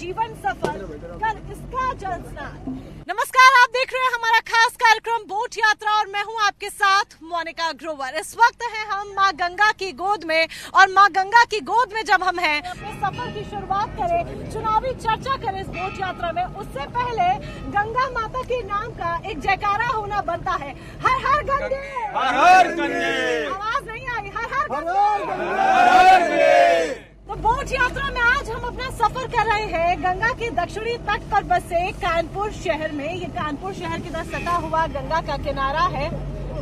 जीवन सफल कर इसका जल स्नान। नमस्कार, आप देख रहे हैं हमारा खास कार्यक्रम बोट यात्रा और मैं हूं आपके साथ मोनिका ग्रोवर। इस वक्त है हम मां गंगा की गोद में और मां गंगा की गोद में जब हम हैं अपने सफर की शुरुआत करें, चुनावी चर्चा करें इस बोट यात्रा में, उससे पहले गंगा माता के नाम का एक जयकारा होना बनता है। हर हर गंगे, हर हर गंगे। आवाज नहीं आई, हर हर गंगे। तो बोट यात्रा में आज हम अपना सफर कर रहे हैं गंगा के दक्षिणी तट पर बसे कानपुर शहर में। ये कानपुर शहर के साथ सटा हुआ गंगा का किनारा है,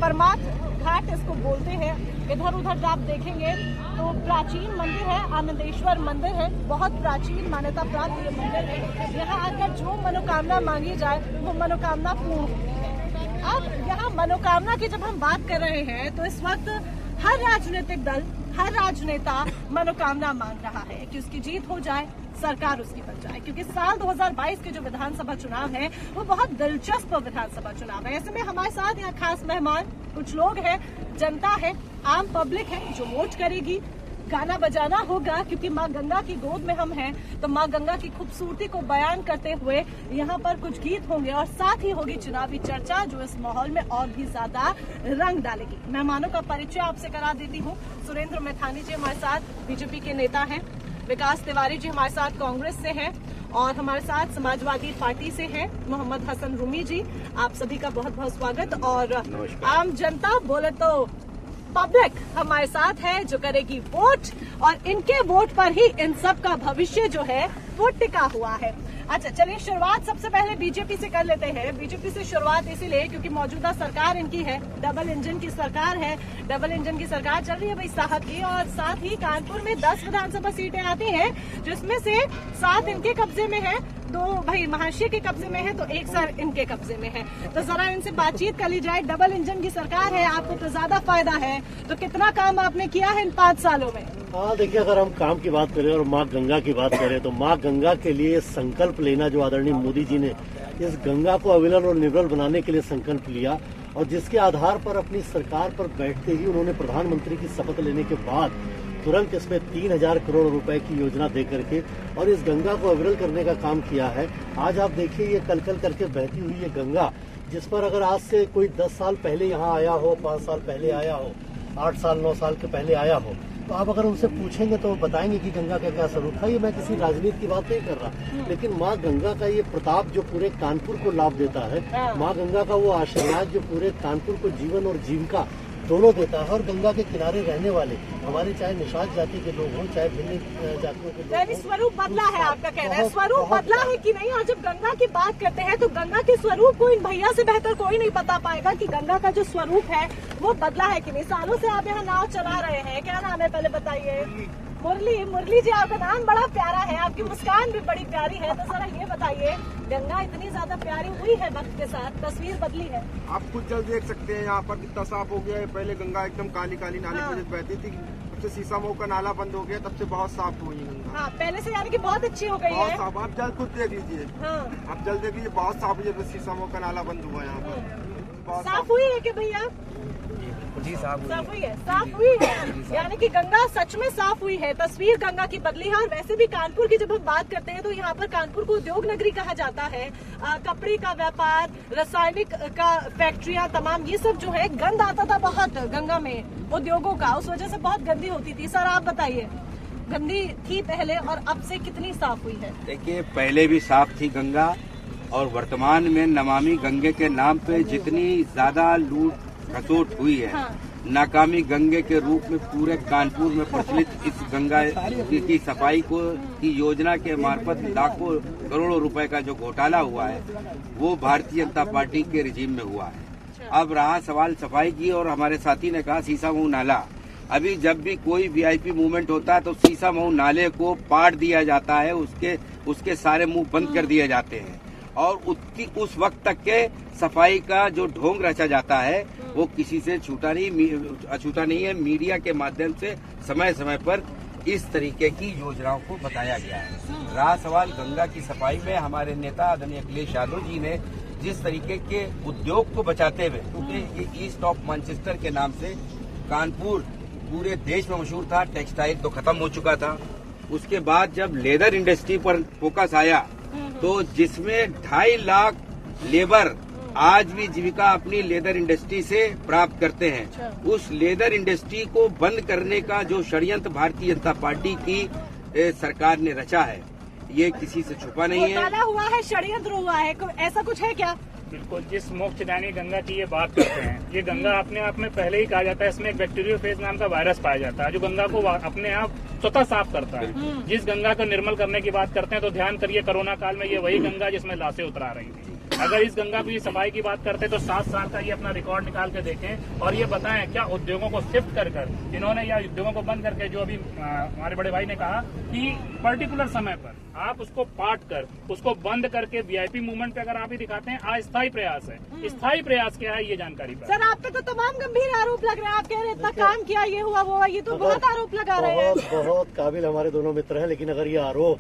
परमार्थ घाट इसको बोलते हैं। इधर उधर आप देखेंगे तो प्राचीन मंदिर है, आनंदेश्वर मंदिर है, बहुत प्राचीन मान्यता प्राप्त ये मंदिर है। यहाँ आकर जो मनोकामना मांगी जाए वो मनोकामना पूर्ण होती है। अब यहाँ मनोकामना की जब हम बात कर रहे हैं तो इस वक्त हर राजनीतिक दल, हर राजनेता मनोकामना मांग रहा है कि उसकी जीत हो जाए, सरकार उसकी बन जाए, क्योंकि साल 2022 के जो विधानसभा चुनाव है वो बहुत दिलचस्प विधानसभा चुनाव है। ऐसे में हमारे साथ यहाँ खास मेहमान कुछ लोग हैं, जनता है, आम पब्लिक है जो वोट करेगी। गाना बजाना होगा क्योंकि मां गंगा की गोद में हम हैं, तो मां गंगा की खूबसूरती को बयान करते हुए यहाँ पर कुछ गीत होंगे और साथ ही होगी चुनावी चर्चा जो इस माहौल में और भी ज्यादा रंग डालेगी। मेहमानों का परिचय आपसे करा देती हूँ। सुरेंद्र मैथानी जी हमारे साथ बीजेपी के नेता हैं, विकास तिवारी जी हमारे साथ कांग्रेस से हैं और हमारे साथ समाजवादी पार्टी से हैं मोहम्मद हसन रूमी जी। आप सभी का बहुत बहुत स्वागत। और आम जनता बोले तो पब्लिक हमारे साथ है जो करेगी वोट और इनके वोट पर ही इन सब का भविष्य जो है वो टिका हुआ है। अच्छा, चलिए शुरुआत सबसे पहले बीजेपी से कर लेते हैं। बीजेपी से शुरुआत इसीलिए क्योंकि मौजूदा सरकार इनकी है, डबल इंजन की सरकार है, डबल इंजन की सरकार चल रही है भाई साहब की। और साथ ही कानपुर में 10 विधानसभा सीटें आती हैं जिसमें से 7 इनके कब्जे में है, 2 भाई महाशय के कब्जे में है, तो 1 सर इनके कब्जे में है। तो जरा इनसे बातचीत कर ली जाए। डबल इंजन की सरकार है, आपको तो ज्यादा फायदा है, तो कितना काम आपने किया है इन 5 सालों में? हाँ, देखिए, अगर हम काम की बात करें और माँ गंगा की बात करें तो माँ गंगा के लिए संकल्प लेना जो आदरणीय मोदी जी ने इस गंगा को अविरल और निर्मल बनाने के लिए संकल्प लिया और जिसके आधार पर अपनी सरकार पर बैठते ही उन्होंने प्रधानमंत्री की शपथ लेने के बाद तुरंत इसमें 3000 करोड़ रुपए की योजना दे करके और इस गंगा को अविरल करने का काम किया है। आज आप देखिए ये कल करके बहती हुई ये गंगा, जिस पर अगर आज से कोई 10 साल पहले यहाँ आया हो, 5 साल पहले आया हो, 8 साल 9 साल के पहले आया हो, तो आप अगर उनसे पूछेंगे तो बताएंगे कि गंगा का क्या स्वरूप था। ये मैं किसी राजनीति की बात नहीं कर रहा, लेकिन माँ गंगा का ये प्रताप जो पूरे कानपुर को लाभ देता है, माँ गंगा का वो आशीर्वाद जो पूरे कानपुर को जीवन और जीविका दोनों देता है। और गंगा के किनारे रहने वाले हमारे चाहे निषाद जाति के लोग हों, चाहे भिन्न जातियों के लोग, स्वरूप बदला है। आपका कहना है स्वरूप बदला है कि नहीं? और जब गंगा की बात करते हैं तो गंगा के स्वरूप को इन भैया से बेहतर कोई नहीं बता पाएगा कि गंगा का जो स्वरूप है वो बदला है कि नहीं। सालों से आप यहाँ नाव चला रहे हैं, क्या नाम है पहले बताइए? मुरली जी, आपका नाम बड़ा प्यारा है, आपकी मुस्कान भी बड़ी प्यारी है, तो जरा ये बताइए गंगा इतनी ज्यादा प्यारी हुई है वक्त के साथ, तस्वीर बदली है? आप खुद जल देख सकते हैं यहाँ पर कितना साफ हो गया है। पहले गंगा एकदम काली काली नाली में बहती थी, तब से शीशा का नाला बंद हो गया, तब से बहुत साफ हुई है गंगा। हाँ, पहले से यानी कि बहुत अच्छी हो गई है। साफ, आप जल खुद देख लीजिए। हाँ, आप जल देख लीजिए, बहुत साफ हुई है, शीशा का नाला बंद हुआ यहाँ पर। साफ हुई है कि भैया? जी, साफ हुई है, साफ हुई है, यानी कि गंगा सच में साफ हुई है, तस्वीर गंगा की बदली है। और वैसे भी कानपुर की जब हम बात करते हैं तो यहाँ पर कानपुर को उद्योग नगरी कहा जाता है। कपड़े का व्यापार, रासायनिक का फैक्ट्रियां, तमाम ये सब जो है, गंद आता था बहुत गंगा में उद्योगों का, उस वजह से बहुत गंदी होती थी। सर आप बताइए, गंदी थी पहले और अब से कितनी साफ हुई है? देखिए, पहले भी साफ थी गंगा और वर्तमान में नमामि गंगे के नाम पे जितनी ज्यादा लूट खसोट हुई है, हाँ। नाकामी गंगे के रूप में पूरे कानपुर में प्रचलित इस गंगा की सफाई को की योजना के मार्फत लाखों करोड़ों रुपए का जो घोटाला हुआ है वो भारतीय जनता पार्टी के रिजीम में हुआ है। अब रहा सवाल सफाई की, और हमारे साथी ने कहा शीशा मुंह नाला। अभी जब भी कोई वीआईपी मूवमेंट होता है तो शीशा मुंह नाले को पाट दिया जाता है, उसके सारे मुंह बंद कर दिए जाते हैं और उस वक्त तक के सफाई का जो ढोंग रचा जाता है वो किसी से अछूता नहीं है। मीडिया के माध्यम से समय समय पर इस तरीके की योजनाओं को बताया गया है। रहा सवाल गंगा की सफाई में, हमारे नेता आदरणीय अखिलेश यादव जी ने जिस तरीके के उद्योग को बचाते हुए, क्योंकि ये ईस्ट ऑफ मैनचेस्टर के नाम से कानपुर पूरे देश में मशहूर था, टेक्सटाइल तो खत्म हो चुका था, उसके बाद जब लेदर इंडस्ट्री पर फोकस आया तो जिसमें 2.5 लाख लेबर आज भी जीविका अपनी लेदर इंडस्ट्री से प्राप्त करते हैं, उस लेदर इंडस्ट्री को बंद करने का जो षड्यंत्र भारतीय जनता पार्टी की सरकार ने रचा है, ये किसी से छुपा नहीं है। घोटाला हुआ है, षड्यंत्र हुआ है, ऐसा कुछ है क्या? बिल्कुल, जिस मोक्षदायिनी गंगा की ये बात करते हैं, ये गंगा अपने आप में पहले ही कहा जाता है इसमें एक बैक्टीरियोफेज नाम का वायरस पाया जाता है जो गंगा को अपने आप स्वतः साफ करता है। जिस गंगा को निर्मल करने की बात करते हैं तो ध्यान करिए, कोरोना काल में ये वही गंगा जिसमें लाशें उतरा रही थी। अगर इस गंगा की सफाई की बात करते हैं तो 7 साल का ये अपना रिकॉर्ड निकाल के देखें और ये बताएं क्या उद्योगों को शिफ्ट कर इन्होंने या उद्योगों को बंद करके, जो अभी हमारे बड़े भाई ने कहा कि पर्टिकुलर समय पर आप उसको पाट कर उसको बंद करके वीआईपी मूवमेंट पे अगर आप ही दिखाते हैं, अस्थायी प्रयास है। स्थायी प्रयास क्या है ये जानकारी पर सर, आप पे तो तमाम गंभीर आरोप लग रहे हैं। आप कह रहे हैं इतना काम किया, ये हुआ वो हुआ, ये तो बहुत आरोप लगा रहे हैं। बहुत काबिल हमारे दोनों मित्र हैं, लेकिन अगर ये आरोप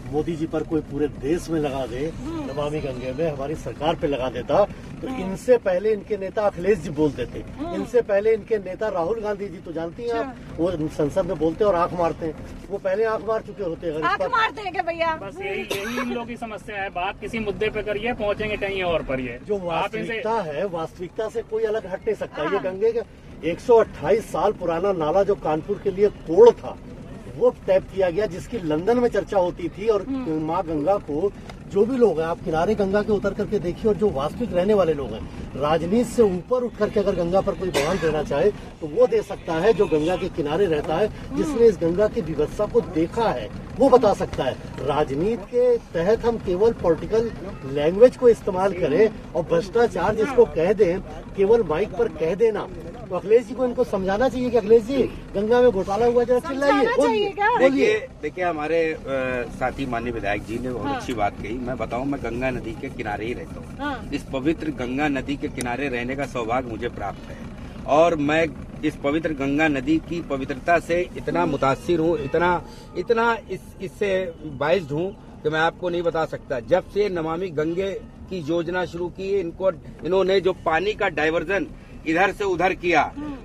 मोदी जी पर कोई पूरे देश में लगा दे, नमामि गंगे में हमारी सरकार पे लगा देता, तो इनसे पहले इनके नेता अखिलेश जी बोलते थे, इनसे पहले इनके नेता राहुल गांधी जी, तो जानती हैं आप, वो संसद में बोलते और आंख मारते हैं, वो पहले आंख मार चुके होते हैं। आंख मारते हैं क्या भैया? बस यही इन लोगों की समस्या है। बात किसी मुद्दे पे करिए, पहुंचेंगे कहीं और पर। ये जो वास्तविकता है, वास्तविकता से कोई अलग हट नहीं सकता। ये गंगे का 128 साल पुराना नाला जो कानपुर के लिए कोड़ था, वो टैप किया गया, जिसकी लंदन में चर्चा होती थी। और माँ गंगा को जो भी लोग हैं, आप किनारे गंगा के उतर करके देखिए, और जो वास्तविक रहने वाले लोग हैं, राजनीति से ऊपर उठ करके अगर गंगा पर कोई बयान देना चाहे तो वो दे सकता है जो गंगा के किनारे रहता है, जिसने इस गंगा की विवस्था को देखा है, वो बता सकता है। राजनीति के तहत हम केवल पॉलिटिकल लैंग्वेज को इस्तेमाल करें और भ्रष्टाचार जिसको कह दें, केवल माइक पर कह देना, तो अखिलेश जी को इनको समझाना चाहिए कि अखिलेश जी गंगा में घोटाला हुआ, जरा चिल्लाइए। देखिए हमारे साथी माननीय विधायक जी ने बहुत अच्छी बात कही। मैं बताऊं, मैं गंगा नदी के किनारे ही रहता हूं। इस पवित्र गंगा नदी के किनारे रहने का सौभाग्य मुझे प्राप्त है और मैं इस पवित्र गंगा नदी की पवित्रता से इतना मुतासिर हूँ, इतना इससे बाइज्ड हूँ कि मैं आपको नहीं बता सकता। जब से नमामि गंगे की योजना शुरू की, इन्होंने जो पानी का डाइवर्जन इधर से उधर किया,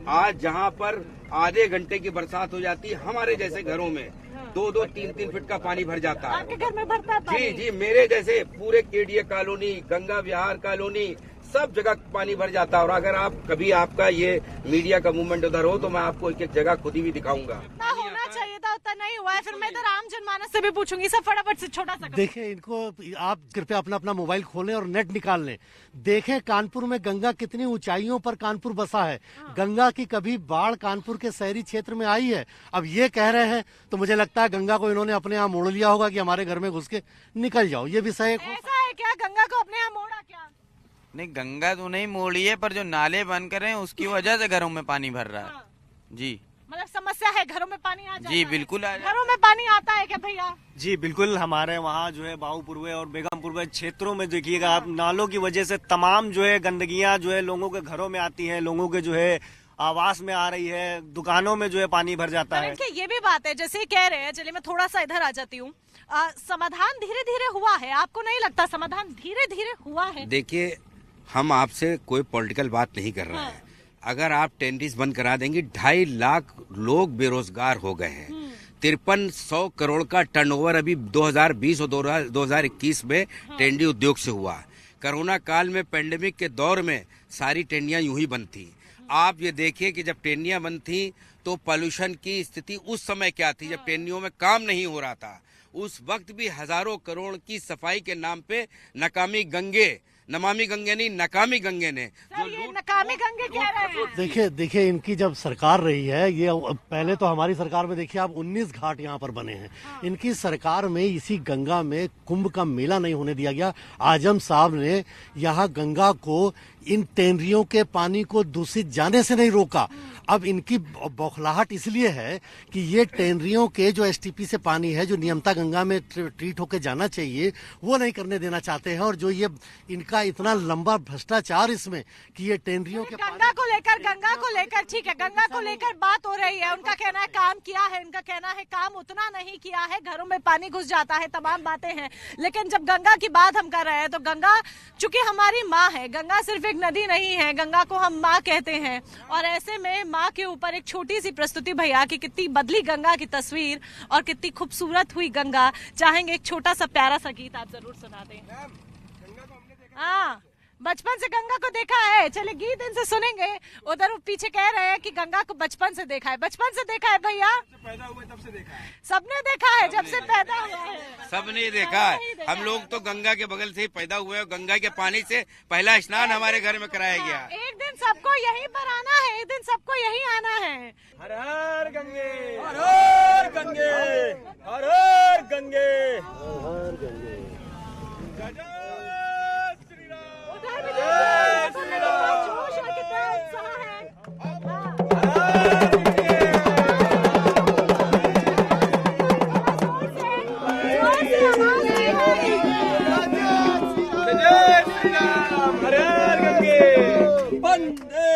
आज जहाँ पर आधे घंटे की बरसात हो जाती है, हमारे जैसे घरों में 2-2, 3-3 फीट का पानी भर जाता है। आपके घर में भरता है पानी? जी, मेरे जैसे पूरे केडीए कॉलोनी, गंगा विहार कॉलोनी, सब जगह पानी भर जाता है। और अगर आप कभी आपका ये मीडिया का मूवमेंट उधर हो तो मैं आपको एक जगह खुद ही भी दिखाऊंगा। होना चाहिए था, उतना नहीं हुआ है। फिर मैं इधर आम जनमानस से भी पूछूंगी। सब फटाफट से छोटा सा देखिए, इनको आप कृपया अपना मोबाइल खोलें और नेट निकाल लें, देखें कानपुर में गंगा कितनी ऊंचाइयों पर कानपुर बसा है। गंगा की कभी बाढ़ कानपुर के शहरी क्षेत्र में आई है? अब ये कह रहे हैं तो मुझे लगता है गंगा को इन्होंने अपने यहाँ मोड़ लिया होगा कि हमारे घर में घुस के निकल जाओ। ये विषय ऐसा है क्या? गंगा को अपने यहाँ मोड़ा क्या? नहीं, गंगा तो नहीं मोड़ी है, पर जो नाले बंद करे हैं उसकी वजह से घरों में पानी भर रहा है। जी, मतलब समस्या है, घरों में पानी आ जाता है। जी बिल्कुल आ घरों में पानी आता है क्या भैया? जी बिल्कुल, हमारे वहाँ जो है बाबूपुर और बेगमपुर क्षेत्रों में देखिएगा आप, नालों की वजह से तमाम जो है गंदगियाँ जो है लोगों के घरों में आती है, लोगों के जो है आवास में आ रही है, दुकानों में जो है पानी भर जाता है। ये भी बात है, जैसे कह रहे हैं, चलिए मैं थोड़ा सा इधर आ जाती हूँ, समाधान धीरे धीरे हुआ है। आपको नहीं लगता समाधान धीरे धीरे हुआ है? देखिए, हम आपसे कोई पॉलिटिकल बात नहीं कर रहे हैं। अगर आप टेंडीज बंद करा देंगे, 2.5 लाख लोग बेरोजगार हो गए हैं। 5300 करोड़ का टर्नओवर अभी 2020 और 2021 में टेंडी उद्योग से हुआ। कोरोना काल में, पेंडेमिक के दौर में सारी टेंडियां यूं ही बंद थी। आप ये देखिए कि जब टेंडियां बंद थी तो पॉल्यूशन की स्थिति उस समय क्या थी, जब टेंडियों में काम नहीं हो रहा था। उस वक्त भी हजारों करोड़ की सफाई के नाम पे नकामी गंगे, नमामि गंगे नहीं, नकामी गंगे ने जो नकामी गंगे कह रहे हैं। देखिए इनकी जब सरकार रही है, ये पहले तो हमारी सरकार में देखिए आप 19 घाट यहाँ पर बने हैं। इनकी सरकार में इसी गंगा में कुंभ का मेला नहीं होने दिया गया। आजम साहब ने यहाँ गंगा को, इन टेनरियों के पानी को दूषित जाने से नहीं रोका। अब इनकी बौखलाहट इसलिए है कि ये टेनरियों के जो एसटीपी से पानी है, जो नियमता गंगा में ट्रीट होकर जाना चाहिए, वो नहीं करने देना चाहते हैं। और जो ये इनका इतना लंबा भ्रष्टाचार इसमें कि ये टेनरियों के गंगा को लेकर ठीक है, गंगा को लेकर बात हो रही है। उनका कहना है काम किया है, इनका कहना है काम उतना नहीं किया है, घरों में पानी घुस जाता है, तमाम बातें हैं। लेकिन जब गंगा की बात हम कर रहे हैं तो गंगा चूंकि हमारी माँ है, गंगा सिर्फ एक नदी नहीं है, गंगा को हम माँ कहते हैं। और ऐसे में माँ के ऊपर एक छोटी सी प्रस्तुति भैया की कितनी बदली गंगा की तस्वीर और कितनी खूबसूरत हुई गंगा। चाहेंगे एक छोटा सा प्यारा सा गीत आप जरूर सुना दें। हाँ, बचपन से गंगा को देखा है, चले गीत इनसे सुनेंगे। उधर वो पीछे कह रहे हैं कि गंगा को बचपन से देखा है। बचपन से देखा है भैया? पैदा हुए तब से देखा है। सबने देखा है जब से पैदा हुआ है। सबने देखा है। हम लोग तो गंगा के बगल से ही पैदा हुए और गंगा के पानी से पहला स्नान हमारे घर में कराया गया। एक दिन सबको यहीं पर आना है, एक दिन सबको यहीं आना है। हर हर गंगे, हर हर गंगे, हर हर गंगे, हर गंगे। जोश और कितना उत्साह है। जय श्री राम, हर हर गंगे, वंदे।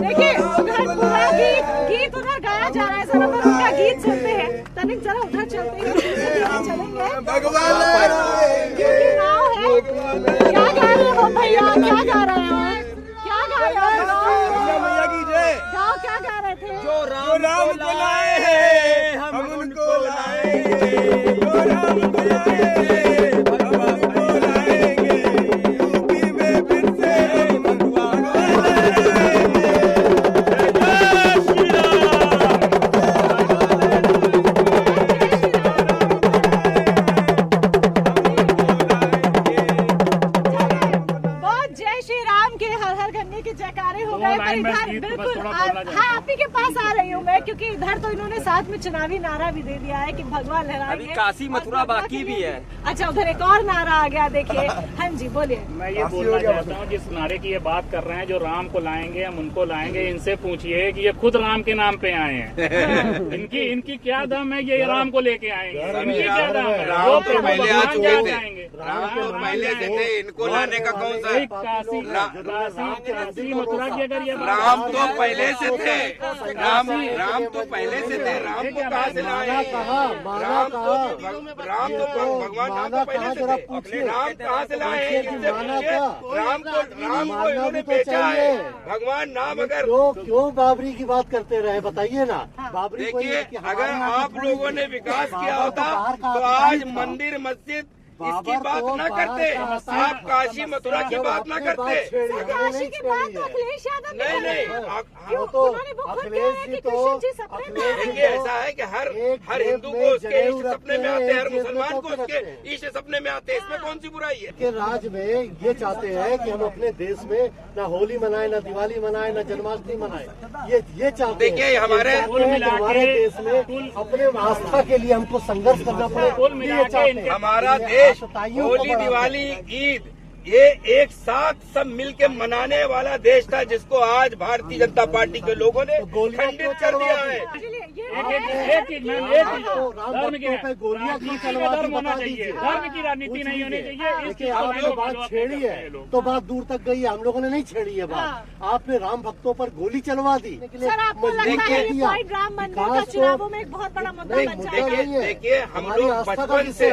देखिए उधर पूरा गीत उधर गाया जा रहा है। जरा उनका गीत सुनते हैं। तनिक जरा उधर चलते हैं, चलेंगे। भगवान क्योंकि नाव है। क्या गा रहे हो भैया, क्या गा रहे हो, क्या गा रहे हो? मैया की जय। गाओ, क्या गा रहे थे? जो राम को लाए हैं हम उनको लाएंगे, जो राम को लाए हैं हम उनको लाएंगे, यूपी में फिर से हम भगवान को लाएंगे। जय श्री राम। बहुत जय श्री राम के हर हर गंगे के जयकारे हो गए। पर इधर बिल्कुल हाँ, आप ही के पास आ रही हूँ मैं, क्योंकि इधर तो इन्होंने साथ में चुनावी नारा भी दे दिया है कि भगवा लहराएंगे। अभी काशी मथुरा बाकी भी है। अच्छा, उधर एक और नारा आ गया, देखिए। हाँ जी, बोलिए। मैं ये बोलना चाहता हूँ, जिस नारे की ये बात कर रहे हैं, जो राम को लाएंगे हम उनको लाएंगे, इनसे पूछिए कि ये खुद राम के नाम पे आए हैं। इनकी क्या दम है, ये राम को लेके आएंगे? इनकी क्या दम है? राम तो पहले आ चुके थे, राम तो पहले से थे, इनको लाने का कौन सा? काशी मथुरा की अगर ये राम तो पहले से थे, राम तो पहले से थे। राम को कहाँ से लाए? राम तो भगवान राम तो पहले से थे। राम कहाँ से लाए? इनसे पूछिए। राम को इन्होंने बेचा है। भगवान नाम अगर क्यों बाबरी की बात करते रहे, बताइए ना। बाबरी देखिए, अगर आप लोगों ने विकास किया होता तो आज मंदिर मस्जिद इसकी बात न करते, आप काशी मथुरा की बात न करते। काशी की बात तो अखिलेश यादव ने नहीं नहीं, उन्होंने वो खुद कह रहे हैं कि कृष्ण जी सपने में आए देखिए, हैं। ऐसा है कि हर हिंदू को उसके इष्ट सपने में आते हैं, हर मुसलमान को उसके इष्ट सपने में आते हैं। इसमें कौन सी बुराई है? के राज में ये चाहते हैं कि हम अपने देश में न होली मनाए, न दिवाली मनाए, न जन्माष्टमी मनाए। ये चाहते हैं। देखिए, हमारे देश में अपने आस्था के लिए हमको संघर्ष करना पड़े। हमारा देश होली, दिवाली, ईद ये एक साथ सब मिलके मनाने वाला देश था, जिसको आज भारतीय जनता पार्टी के लोगों ने खंडित कर दिया है। एक चीज धर्म की धर्म होना चाहिए, धर्म की राजनीति नहीं होनी चाहिए। आपने बात छेड़ी है तो बात दूर तक गई है, हम लोगों ने नहीं छेड़ी है बात। आपने राम भक्तों पर गोली चलवा दी। सर, आपको लगता है कि व्हाइट राम मंदिर का चुनावों में एक बहुत बड़ा मुद्दा बन जाएगा? देखिए, हम लोग बचपन से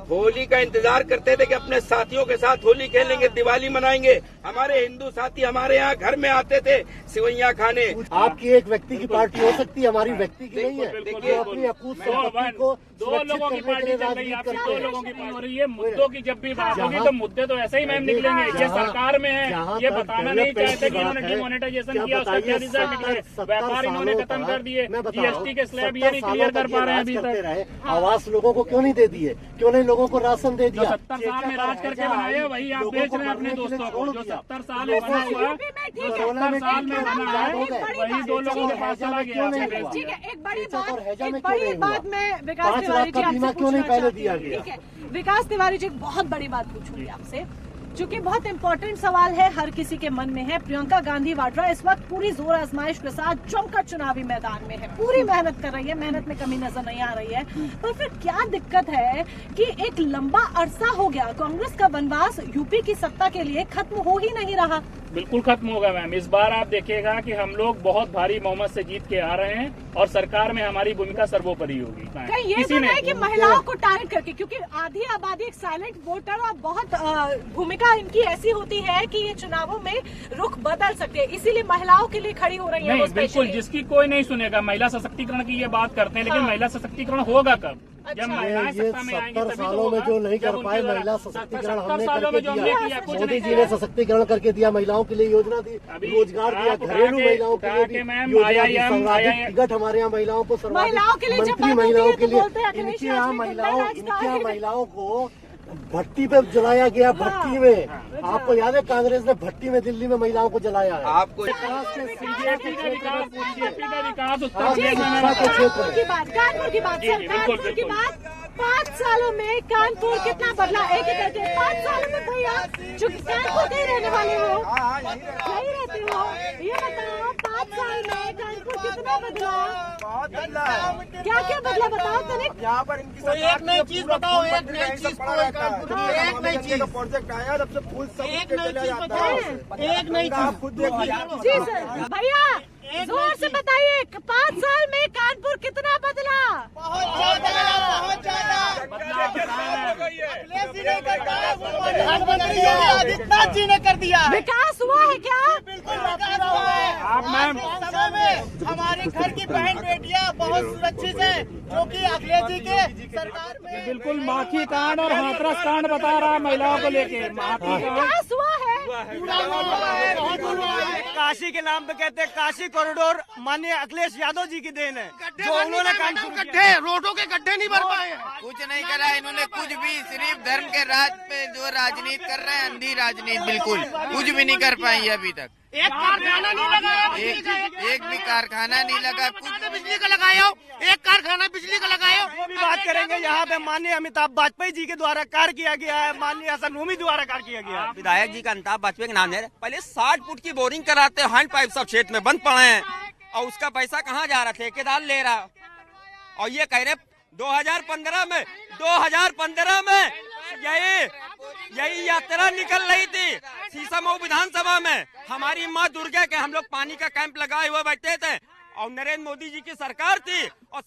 होली का इंतजार करते थे कि अपने साथियों के साथ होली खेलेंगे, दिवाली मनाएंगे। हमारे हिंदू साथी हमारे यहाँ घर में आते थे सिवैयाँ खाने। आपकी एक व्यक्ति की पार्टी हो सकती है, हमारी व्यक्ति की नहीं है। देखिए, अपनी अकूत संपत्ति को दो लोगों की पार्टी चल रही है, आपकी दो लोगों की पार्टी हो रही है। मुद्दों की जब भी बात होगी तो मुद्दे तो ऐसे ही मैम निकलेंगे। ये सरकार में है, ये बताना नहीं चाहते कि इन्होंने डिमोनेटाइजेशन किया, उसका क्या रिजल्ट निकले। व्यापार इन्होंने खत्म कर दिए, जीएसटी के स्लैब ये नहीं क्लियर कर पा रहे हैं अभी तक। आवास लोगों को क्यों नहीं दे दिए, क्यों नहीं लोगों को राशन दे दिया? 70 साल में राज करके बनाए, वही आप बेच रहे हैं अपने दोस्तों को। जो 70 साल में बना हुआ, जो 70 साल में बना है, वही दो लोगों के पास चला गया। ठीक है, एक बड़ी बात मैं विकास तिवारी जी आपसे क्यों नहीं पहले दिया गया? ठीक है, विकास तिवारी जी, एक बहुत बड़ी बात पूछूंगी आपसे। चूंकि बहुत इंपॉर्टेंट सवाल है, हर किसी के मन में है। प्रियंका गांधी वाड्रा इस वक्त पूरी जोर आजमाइश के साथ जमकर चुनावी मैदान में है, पूरी मेहनत कर रही है, मेहनत में कमी नजर नहीं आ रही है। पर फिर क्या दिक्कत है कि एक लंबा अरसा हो गया, कांग्रेस का वनवास यूपी की सत्ता के लिए खत्म हो ही नहीं रहा। बिल्कुल खत्म होगा मैम। इस बार आप देखिएगा कि हम लोग बहुत भारी बहुमत से जीत के आ रहे हैं और सरकार में हमारी भूमिका सर्वोपरि होगी। कहीं ये तो नहीं कि महिलाओं को टारगेट करके, क्योंकि आधी आबादी एक साइलेंट वोटर और बहुत भूमिका इनकी ऐसी होती है कि ये चुनावों में रुख बदल सकते हैं, इसीलिए महिलाओं के लिए खड़ी हो रही है। नहीं, बिल्कुल, जिसकी कोई नहीं सुनेगा। महिला सशक्तिकरण की ये बात करते हैं, लेकिन महिला सशक्तिकरण होगा कब? जब महिलाएं सत्ता में आएंगी तभी तो सालों में जो नहीं कर पाए महिला सशक्तिकरण हमने करके दिया। मोदी मोदी जी ने सशक्तिकरण करके दिया, महिलाओं के लिए योजना दी, रोजगार दिया, घरेलू महिलाओं के लिए भी टिकट हमारे यहाँ महिलाओं को महिलाओं के लिए मंत्री महिलाओं के लिए इनके यहाँ महिलाओं को भट्टी पे जलाया गया। भट्टी में आपको याद है कांग्रेस ने भट्टी में दिल्ली में महिलाओं को जलाया है। आपको बीजेपी का विकास उत्तर कानपुर की बात कानपुर की बात 5 सालों में कानपुर कितना बदला, एक एक करके 5 सालों में भैया, जो कानपुर के रहने वाले हो, यही रहते हो, ये बताओ 5 साल में कानपुर कितना बदला? बहुत बदला। क्या क्या बदला बताओ तनिक। यहाँ पर इनकी एक नई चीज बताओ, एक नई चीज एक नई चीज प्रोजेक्ट आया, जब से फूल सब एक नई चीज बताओ, एक नई चीज आप खुद देखिए। जी सर, भैया जोर से बताइए 5 साल में कानपुर कितना बदला? बहुत ज्यादा, बहुत ज्यादा। प्रधानमंत्री आदित्यनाथ जी ने कर दिया। विकास हुआ है क्या? बिल्कुल विकास हुआ है। आप मैम समय में हमारी घर की बहन बेटियां बहुत सुरक्षित है, जो कि अखिलेश जी के सरकार में बिल्कुल माखी कांड और हाथरस कांड बता रहा है महिलाओं को लेके। विकास हुआ है, काशी के नाम पे कहते हैं काशी कॉरिडोर माननीय अखिलेश यादव जी की देन है, जो उन्होंने गड्ढे, रोडों के गड्ढे नहीं भर पाए। कुछ नहीं करा इन्होंने, कुछ भी, सिर्फ धर्म के राज पे जो राजनीति कर रहे हैं, अंधी राजनीति, बिल्कुल कुछ भी नहीं कर पाई अभी तक। एक कारखाना नहीं लगाया, एक भी कारखाना नहीं लगा। कुछ बिजली का लगाया, एक कारखाना बिजली का लगाया। भी बात करेंगे यहाँ पे माननीय अमिताभ वाजपेयी जी के द्वारा कार्य किया गया है, माननीय हसन नूमी द्वारा कार्य किया गया है। विधायक जी का अमिताभ वाजपेयी के नाम है। पहले 60 फुट की बोरिंग कराते, हैंड पाइप सब क्षेत्र में बंद पड़े हैं, और उसका पैसा कहाँ जा रहा, ठेकेदार ले रहा। और ये कह रहे 2015 में यही यात्रा निकल रही थी सीसामऊ विधानसभा में। हमारी माँ दुर्गा के हम लोग पानी का कैंप लगाए हुए बैठे थे, और नरेंद्र मोदी जी की सरकार थी, और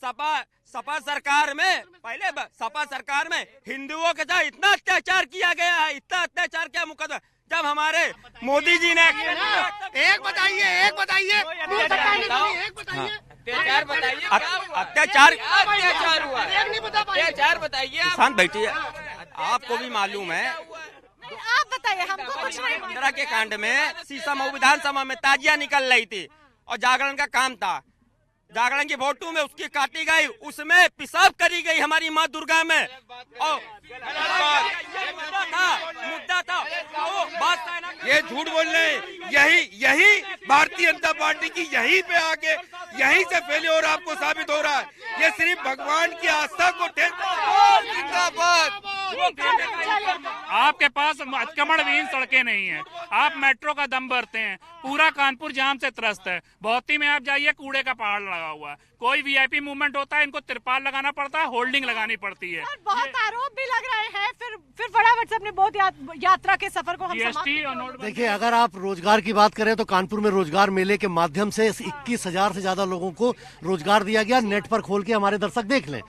सपा सरकार में, पहले सपा सरकार में हिंदुओं के साथ इतना अत्याचार किया गया है, इतना अत्याचार किया मुकदमा। जब हमारे मोदी जी ने एक बताइए अत्याचार हुआ, अत्याचार बताइए। शांत बैठिए, आपको भी मालूम है। आप बताइए, हमको कुछ नहीं। 15 के कांड में सीसामऊ विधानसभा में ताजिया निकल रही थी, और जागरण का काम था। जागरण की फोटो में उसकी काटी गई, उसमें पेशाब करी गई हमारी माँ दुर्गा में, और मुद्दा था बात। ये झूठ बोल रहे हैं। यही भारतीय जनता पार्टी की यहीं पे आके यहीं से फेल्योर आपको साबित हो रहा है। ये सिर्फ भगवान की आस्था को आपके पास अतिक्रमणविहीन सड़कें नहीं है, आप मेट्रो का दम भरते हैं, पूरा कानपुर जाम से त्रस्त है। भौती में आप जाइए, कूड़े का पहाड़ लगा हुआ है। कोई वीआईपी मूवमेंट होता है, इनको तिरपाल लगाना पड़ता है, होल्डिंग लगानी पड़ती है। बहुत आरोप भी लग रहे हैं। फिर फटाफट से अपने बहुत यात्रा के सफर को हम जीएसटी और नोट। देखिए, अगर आप रोजगार की बात करें तो कानपुर में रोजगार मेले के माध्यम से 21,000 से ज्यादा लोगों को रोजगार दिया गया। नेट पर खोल के हमारे दर्शक देख लें।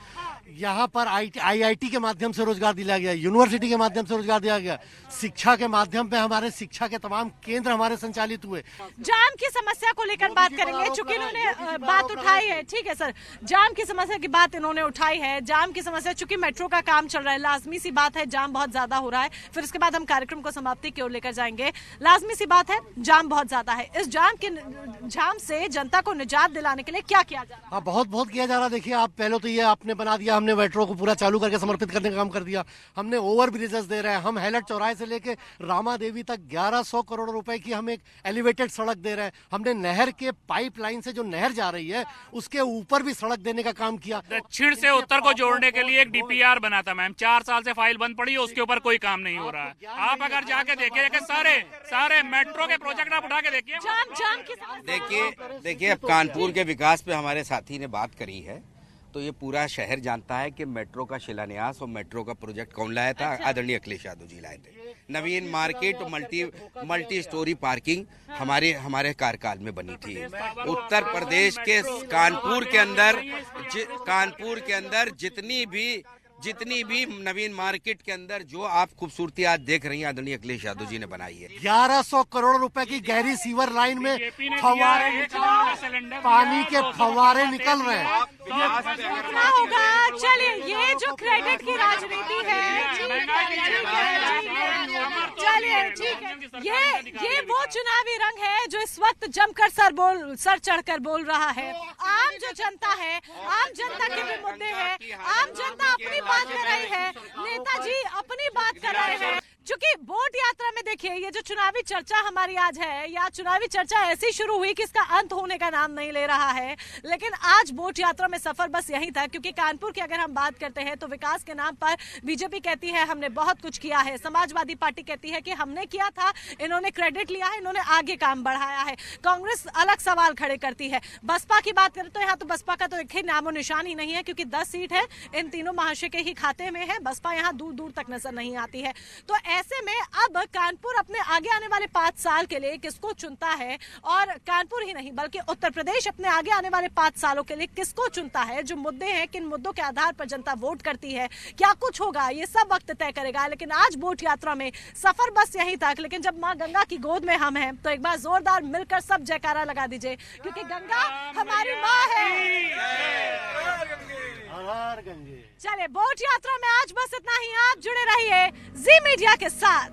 यहाँ पर आईआईटी के माध्यम से रोजगार दिया गया, यूनिवर्सिटी के माध्यम से रोजगार दिया गया, शिक्षा के माध्यम पे हमारे शिक्षा के तमाम केंद्र हमारे संचालित हुए। जाम की समस्या को लेकर बात करेंगे, चूंकि इन्होंने बात उठाई है। ठीक है सर, जाम की समस्या की बात इन्होंने उठाई है। जाम की समस्या, चूंकि मेट्रो का काम चल रहा है, लाजमी सी बात है जाम बहुत ज्यादा हो रहा है। फिर उसके बाद हम कार्यक्रम को समाप्ति की ओर लेकर जाएंगे। लाजमी सी बात है जाम बहुत ज्यादा है। इस जाम से जनता को निजात दिलाने के लिए क्या किया जा रहा है? हाँ, बहुत किया जा रहा है। देखिए, आप पहले तो ये आपने बना दिया दिया, हमने मेट्रो को पूरा चालू करके समर्पित करने का काम कर दिया, हमने ओवर ब्रिजेस दे रहे हैं, हम हैलट चौराहे से लेके रामा देवी तक 1100 करोड़ रुपए की हम एक एलिवेटेड सड़क दे रहे हैं, हमने नहर के पाइपलाइन से जो नहर जा रही है उसके ऊपर भी सड़क देने का काम किया। दक्षिण से उत्तर को जोड़ने के लिए एक DPR बना था मैम, 4 साल से फाइल बंद पड़ी है, उसके ऊपर कोई काम नहीं हो रहा है। आप अगर जाके देखिए सारे मेट्रो के प्रोजेक्ट आप उठा के देखिए। देखिए अब कानपुर के विकास पे हमारे साथी ने बात करी है, तो ये पूरा शहर जानता है कि मेट्रो का शिलान्यास और मेट्रो का प्रोजेक्ट कौन लाया था। आदरणीय अखिलेश यादव जी लाए थे। नवीन मार्केट मल्टी स्टोरी पार्किंग हमारे कार्यकाल में बनी थी। उत्तर प्रदेश के कानपुर के अंदर जितनी भी नवीन मार्केट के अंदर जो आप खूबसूरती आज देख रही हैं आदरणीय अखिलेश यादव जी ने बनाई है। 1100 करोड़ रुपए की गहरी सीवर लाइन में फव्वारे पानी के फव्वारे निकल रहे हैं। कितना होगा? चलिए, ये जो क्रेडिट की राजनीति है, चलिए ठीक है, ये वो चुनावी रंग है जो इस वक्त जमकर सर चढ़कर बोल रहा है। आम जो जनता है, आम जनता के भी मुद्दे हैं, आम जनता अपनी बात कर रही है, नेताजी अपनी बात कर रहे हैं। चूंकि बोट यात्रा में देखिए, ये जो चुनावी चर्चा हमारी आज है, या चुनावी चर्चा ऐसी शुरू हुई कि इसका अंत होने का नाम नहीं ले रहा है, लेकिन आज बोट यात्रा में सफर बस यही था। क्योंकि कानपुर की अगर हम बात करते हैं तो विकास के नाम पर बीजेपी कहती है हमने बहुत कुछ किया है, समाजवादी पार्टी कहती है कि हमने किया था, इन्होंने क्रेडिट लिया है, इन्होंने आगे काम बढ़ाया है। कांग्रेस अलग सवाल खड़े करती है। बसपा की बात करें तो यहाँ तो बसपा का तो एक ही नामो निशान ही नहीं है, क्योंकि 10 सीट है इन तीनों महाशय के ही खाते में है। बसपा यहाँ दूर दूर तक नजर नहीं आती है। तो ऐसे में अब कानपुर अपने आगे आने वाले 5 साल के लिए किसको चुनता है, और कानपुर ही नहीं बल्कि उत्तर प्रदेश अपने आगे आने वाले 5 सालों के लिए किसको चुनता है, जो मुद्दे हैं, किन मुद्दों के आधार पर जनता वोट करती है, क्या कुछ होगा, ये सब वक्त तय करेगा। लेकिन आज बोट यात्रा में सफर बस यहीं तक। लेकिन जब माँ गंगा की गोद में हम हैं तो एक बार जोरदार मिलकर सब जयकारा लगा दीजिए, क्योंकि गंगा हमारी माँ है। चले, बोट यात्रा में आज बस इतना ही। आप जुड़े रहिए जी मीडिया के साथ।